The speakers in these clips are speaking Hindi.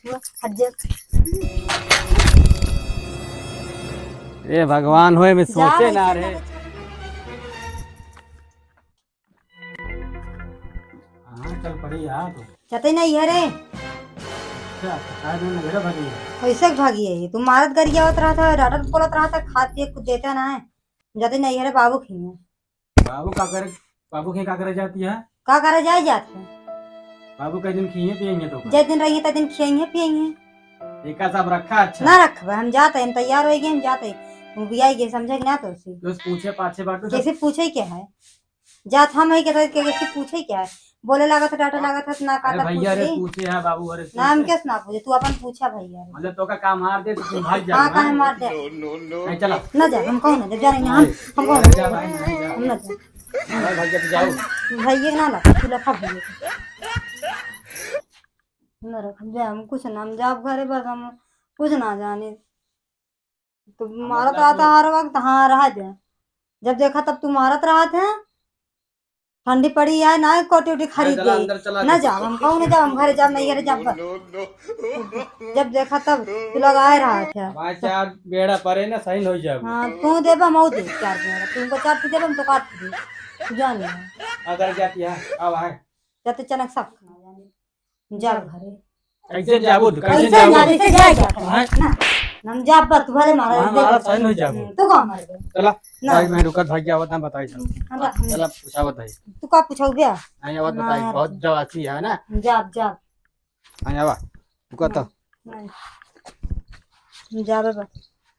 हट जा। ए भगवान होए मैं सोचे जा ना वैसे रे। ना हाँ चल पड़ी यार तू। चते नहीं है रे। अच्छा काय दिन घर भरी है। ऐसे भागी है तू मारत गरिया होत रहा था डाटर बोलत रहा था खाते कुछ देता ना है। जाते नहीं है रे बाबू खिए बाबू का करे। बाबू की का करे जाती है। का करे जाए जाते बाबू कई दिन खिए पियेंगे तो जिस दिन रहिए तब दिन खिएंगे पियेंगे एक का सब रखा अच्छा। ना रखबे हम जाते हैं तैयार हो गए हम जाते हैं भी आई गए समझे कि ना तो उसी तो पूछे पाछे बाटू सब। कैसे पूछे क्या है जात हम है कैसे कैसे पूछे क्या है बोले लगा था डाटा लगा था ना अरे काटा भैया रे पूछ पूछे है बाबू अरे नाम कैसे ना पूछे तू अपन पूछा भैया रे। मतलब तो का काम मार दे तो तुम भाग जा। हाँ कहे मार दे नहीं चला। ना जा हम कौन जब जाएंगे हम कौन जा भाई नहीं जा। हम ना जा अरे भाग जा तो जाओ। भैया ना लगा तू लखा भैया ना रख जा हम कुछ ना हम जाब घरे बस हम कुछ ना जाने तो मारत आता हर वक्त हाँ रहा जा जब देखा तब तू मारत रहा था ठंडी पड़ी है ना कोटी उटी खरीद चला गई अंदर चला ना जाओ हम कहूँ ना जाओ हम घरे जाओ नहीं घरे जाओ बस जब देखा तब तू लगाए रहा था हमारे चार बेड़ा परे ना सही हो जाए। हाँ तू देबा मऊ दे चार मेरा तुमको चार पी देबा हम तो काट दे तू जान अगर जाती है अब आए जाते चनक सब खाना जाने जा घरे कैसे जाबो कैसे कैसे जाबो। जाने से जाए ना हम जा बस तू भले मारा हमारा सही हो जाबो। तू कहाँ मार गए चला ना। भाई मैं रुकत भाग आवत ना बताई सब। चला पूछा बताई। तू का पूछो गया नहीं आवत बताई बहुत जवासी है ना। जा जा नहीं आवा रुकत जा बस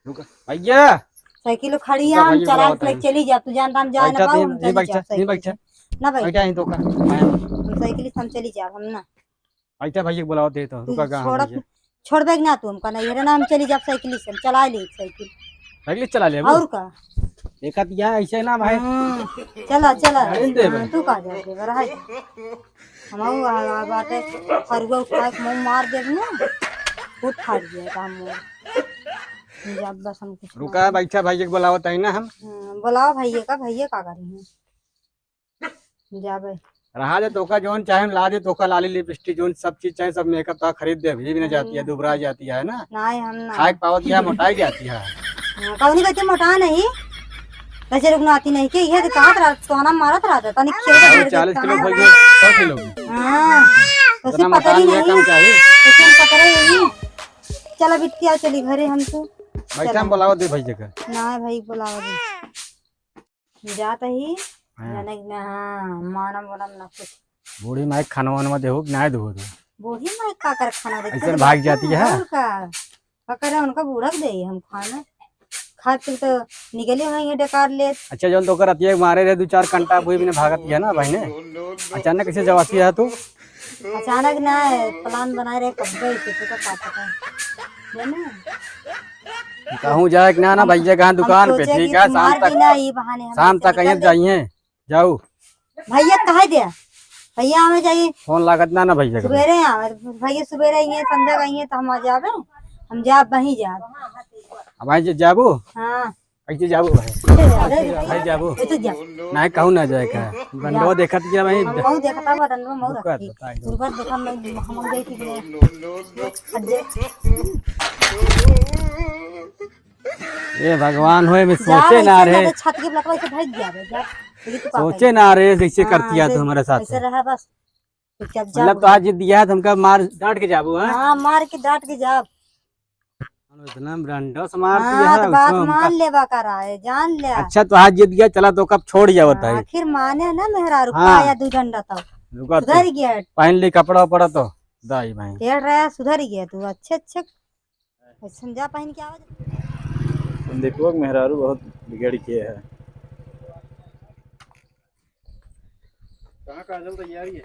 रुक भैया। साइकिल खड़ी है हम चला के चली जा तू जानता हम जा ना पाऊ हम नहीं चली बैठा जा नहीं बैठा ना भाई बैठा ही तो का हम साइकिल से हम चली जा हम ना बैठा भैया बुलाओ दे तो रुका गा छोड़ छोड़ बैग ना तू हमका नहीं है ना हम चली जा साइकिल से हम चला ले साइकिल साइकिल चला ले और का देखा दिया ऐसे ना भाई। चला चला दे भाई। तू का जा दे रहा हम बाटे फरुआ उठा के मुंह मार दे ना फूट फाट गया काम जब बस हम कुछ रुका बैठा भैया बुलाओ तई ना हम बुलाओ भैया का करी है जाबे रहा दे तोका जोन चाहे ला दे तोका लाली लिपस्टिक जोन सब चीज चाहे सब मेकअप तो खरीद दे भी ना जाती है दुबरा जाती है ना नहीं हम ना खाए पावत या मोटाई जाती है। कौन कहते मोटा नहीं वैसे रुकना आती नहीं के ये कहा था सोना मारत रहा था तनी खेल 40 किलो भर गए 100 किलो हां तो इतना पता ही मकान ये नहीं कम चाहिए। तो पता ही नहीं चला बिटिया चली घरे हम तो बैठा हम बुलाओ दे भैया का ना भाई बुलाओ दे जाता ही जाने ना माना मोना ना कुछ बूढ़ी माई खाना वाना देहो ना देहो तो बूढ़ी माई का कर खाना देते ऐसे भाग जाती है। और का करे उनका बूढ़ा दे हम खाना खा के तो निकले होंगे डकार ले अच्छा जोन तो करती है मारे रहे 2-4 घंटा हुई भी भागत है ना भाई ने अचानक कैसे जवासी है तू अचानक ना प्लान बनाए रहे कब गए थे तो का पता है ना कहूँ जाए ना ना भैया कहाँ दुकान पे ठीक है शाम तक कहीं जाइए जाओ भैया कहा दिया भैया हमें चाहिए फोन लागत ना ना भैया सवेरे भैया सवेरे आइए संध्या आइए तो हम आ जाबे हम जाब वहीं जा अब भाई जाबो हाँ कैसे जाबो भाई भाई जाबो तो जा नहीं कहूँ ना जाए का बंदो देखत गया भाई हम मऊ देखता बटन में मऊ रखी दुर्गा देखा मैं हम गई थी ए भगवान होए मैं सोचे ना रे छत के लकवा से भाग जाबे जा सोचे ना रे कैसे करती है तू हमारे साथ ऐसे रहा बस चुपचाप जा मतलब तो आज दिया है तुमका मार डांट के जाबो हां हां मार के डांट के जा इतना ब्रांडस मारती हाँ, है तो बात मान लेवा करा है जान ले अच्छा तो आज जीत गया चला तो कब छोड़ गया बताइए आखिर माने ना मेहरा रुपया हाँ। या 2 डंडा तो रुका तो सुधर गया पहन ली कपड़ा पड़ा तो दाई भाई टेढ़ रहा सुधर गया तू अच्छे ऐसे जा पहन के आवाज तुम देखो मेहरारू बहुत बिगड़ के है। कहाँ काजल तैयारी है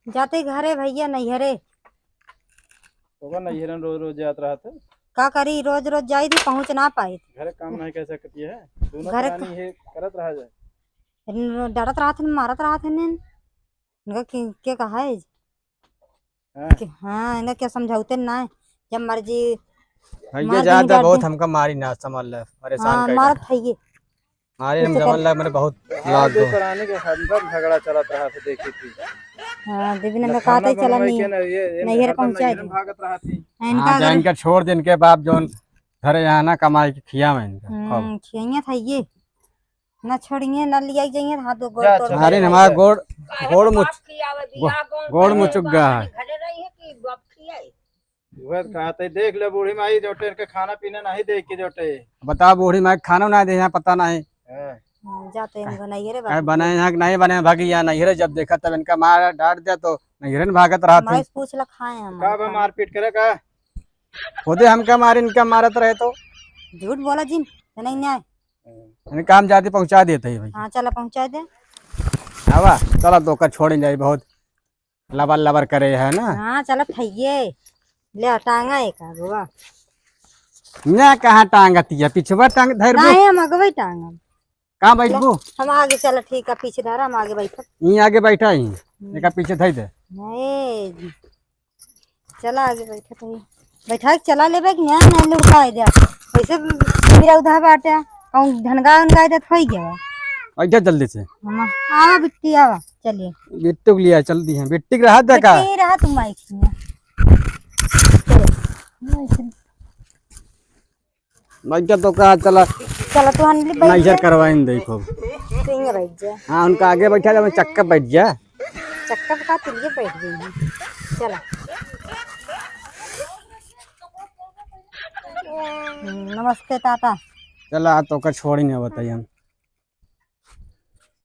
जाते घरे भैया नहीं हरे तो नहीं हिरन रोज रोज जात रहा था का करी रोज रोज जाई थी पहुंच ना पाई घर काम नहीं कह सकती है दोनों घर प्राणी है करत रहा जाए डरत रहा था मारत रहा था ने इनका के कहा है हाँ इनका क्या समझाते ना जब मर्जी भैया ज्यादा बहुत हमका मारी ना समझ ले परेशान कर मारत है ये मारे हम समझ ले मैंने बहुत लाग दो कराने के अंदर झगड़ा चलत रहा था देखी थी हाँ दीदी ने कहा था चला नहीं नैहर पहुंचा दे भागत रहा थी। इनका हाँ जा इनका छोड़ दे, इनके बाप जो घरे यहाँ ना कमाई के खिया में इनका खूब। खियाइया था ये ना छोड़िए ना लिया जाइए हाथ दो गोड़ जा, तोड़ अरे हमारा गोड़ मुचुक गया है। वह कहा था देख ले बूढ़ी माई जोटे के खाना पीना नहीं देख के जोटे। बताओ बूढ़ी माँ खाना ना दे यहाँ पता नहीं हाँ। जाते हैं बनाइए रे क्या बने यहाँ कि नहीं बने, भागी यहाँ नैहरे जब देखा तब इनका मार डांट दिया तो नैहरे में भागत रहा था। पूछ ला खाए हम का बा मारपीट करे का? खुदे हमका मारे इनका मारत रहे तो झूठ बोला जिन नहीं न्याय इनका हम जाते पहुंचा देते ही भाई। हाँ चला पहुंचा दे हवा चलो तो का छोड़ जाए, बहुत लबर लबर करे है ना। हाँ चला थैये ले टांगा एक आगवा ना कहाँ टांगती है पिछवा टांग धर नहीं हम अगवे टांगा कहाँ बैठबू? हम आगे चला ठीक है पीछे धरा हम आगे बैठा यहीं आगे बैठा ही एक पीछे धर दे। नहीं चला आगे बैठा तो बैठा के चला ले बैग ना नहीं लुढ़का दे वैसे मेरा उधर बाटे कहूं धनगा उनगा दे थोई गया अच्छा जल्दी से हम आवा बिट्टी आवा चलिए बिट्टू के लिए चल दी है बिट्टी के रहा था का बिट्टी रहा तुम आई थी बैठा तो कहा चला चला तू हन ले बैठ नजर करवाइन देखो। सिंह बैठ जा हाँ उनका आगे बैठा था मैं चक्का बैठ जा चक्कर का तुलिए बैठ गई चला नमस्ते ताता चला तो का छोड़ ही नहीं बताइए हम